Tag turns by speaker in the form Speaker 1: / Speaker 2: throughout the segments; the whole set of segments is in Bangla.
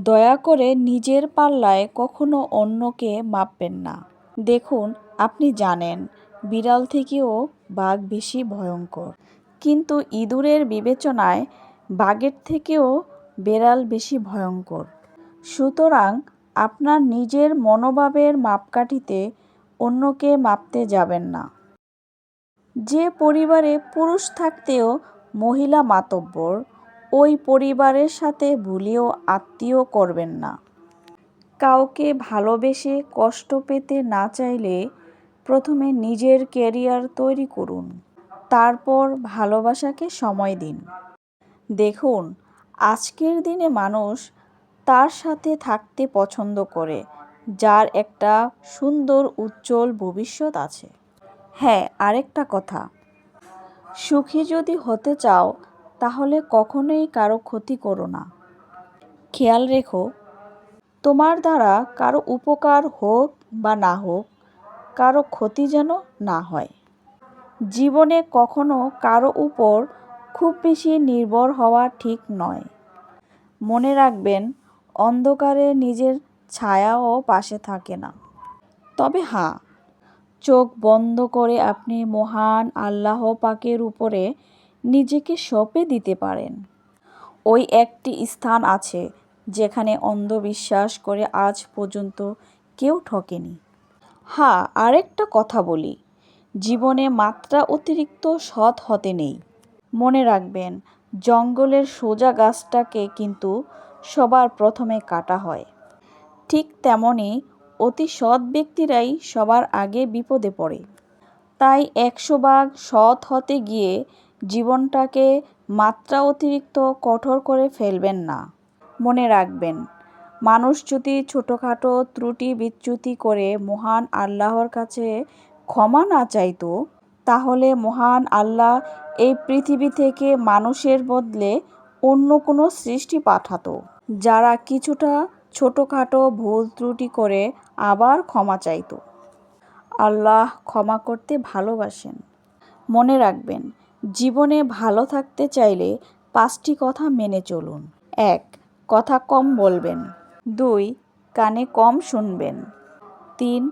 Speaker 1: দয়া করে নিজের পাল্লায় কখনো অন্যকে মাপবেন না। দেখুন, আপনি জানেন বিড়াল থেকেও বাঘ বেশি ভয়ঙ্কর, কিন্তু ইঁদুরের বিবেচনায় বাঘের থেকেও বেড়াল বেশি ভয়ঙ্কর। সুতরাং আপনার নিজের মনোভাবের মাপকাঠিতে অন্যকে মাপতে যাবেন না। যে পরিবারে পুরুষ থাকতেও মহিলা মাতব্বর, ওই পরিবারের সাথে ভুলেও আত্মীয় করবেন না। কাউকে ভালোবেসে কষ্ট পেতে না চাইলে প্রথমে নিজের ক্যারিয়ার তৈরি করুন, তারপর ভালোবাসাকে সময় দিন। দেখুন, আজকের দিনে মানুষ তার সাথে থাকতে পছন্দ করে যার একটা সুন্দর উজ্জ্বল ভবিষ্যৎ আছে। হ্যাঁ, আরেকটা কথা, সুখী যদি হতে চাও তাহলে কখনোই কারো ক্ষতি করো না। খেয়াল রেখো, তোমার দ্বারা কারো উপকার হোক বা না হোক, কারো ক্ষতি যেন না হয়। জীবনে কখনো কারো উপর খুব বেশি নির্ভর হওয়া ঠিক নয়। মনে রাখবেন, অন্ধকারে নিজের ছায়াও পাশে থাকে না। তবে হ্যাঁ, চোখ বন্ধ করে আপনি মহান আল্লাহ পাকের উপরে নিজেকে সঁপে দিতে পারেন। ওই একটি স্থান আছে যেখানে অন্ধবিশ্বাস করে আজ পর্যন্ত কেউ ঠকেনি। হ্যাঁ, আরেকটা কথা বলি, জীবনে মাত্রা অতিরিক্ত সৎ হতে নেই। মনে রাখবেন, জঙ্গলের সোজা গাছটাকে কিন্তু সবার প্রথমে কাটা হয়। ঠিক তেমনই অতি সৎ ব্যক্তিরাই সবার আগে বিপদে পড়ে। তাই ১০০ ভাগ সৎ হতে গিয়ে জীবনটাকে মাত্রা অতিরিক্ত কঠোর করে ফেলবেন না। মনে রাখবেন, মানুষ যদি ছোটোখাটো ত্রুটি বিচ্যুতি করে মহান আল্লাহর কাছে ক্ষমা না চাইতো, তাহলে মহান আল্লাহ এই পৃথিবী থেকে মানুষের বদলে অন্য কোনো সৃষ্টি পাঠাতো, যারা কিছুটা ছোটোখাটো ভুল ত্রুটি করে আবার ক্ষমা চাইতো। আল্লাহ ক্ষমা করতে ভালোবাসেন। মনে রাখবেন, জীবনে ভালো থাকতে চাইলে ৫টি কথা মেনে চলুন। ১. কথা কম বলবেন। ২. কানে কম শুনবেন। ৩.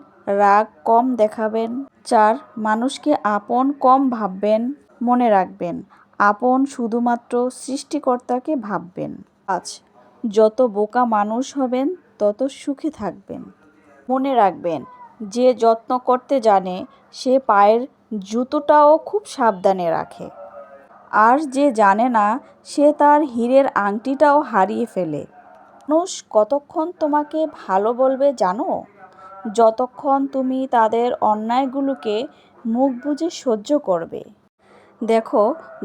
Speaker 1: রাগ কম দেখাবেন। ৪. মানুষকে আপন কম ভাববেন। মনে রাখবেন, আপন শুধুমাত্র সৃষ্টিকর্তাকে ভাববেন। ৫. যত বোকা মানুষ হবেন তত সুখে থাকবেন। মনে রাখবেন, যে যত্ন করতে জানে সে পায়ের জুতোটাও খুব সাবধানে রাখে, আর যে জানে না সে তার হীরের আংটিটাও হারিয়ে ফেলে। মানুষ কতক্ষণ তোমাকে ভালো বলবে জানো? যতক্ষণ তুমি তাদের অন্যায়গুলোকে মুখ বুজে সহ্য করবে। দেখো,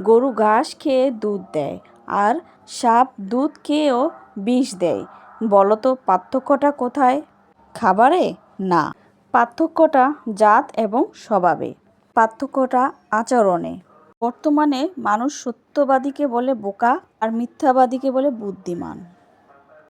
Speaker 1: গরু ঘাস খেয়ে দুধ দেয়, আর সাপ দুধ খেয়েও বিষ দেয়। বলো তো পার্থক্যটা কোথায়? খাবারে? না, পার্থক্যটা জাত এবং স্বভাবে। পার্থক্যটা আচরণে। বর্তমানে মানুষ সত্যবাদীকে বলে বোকা আর মিথ্যাবাদীকে বলে বুদ্ধিমান।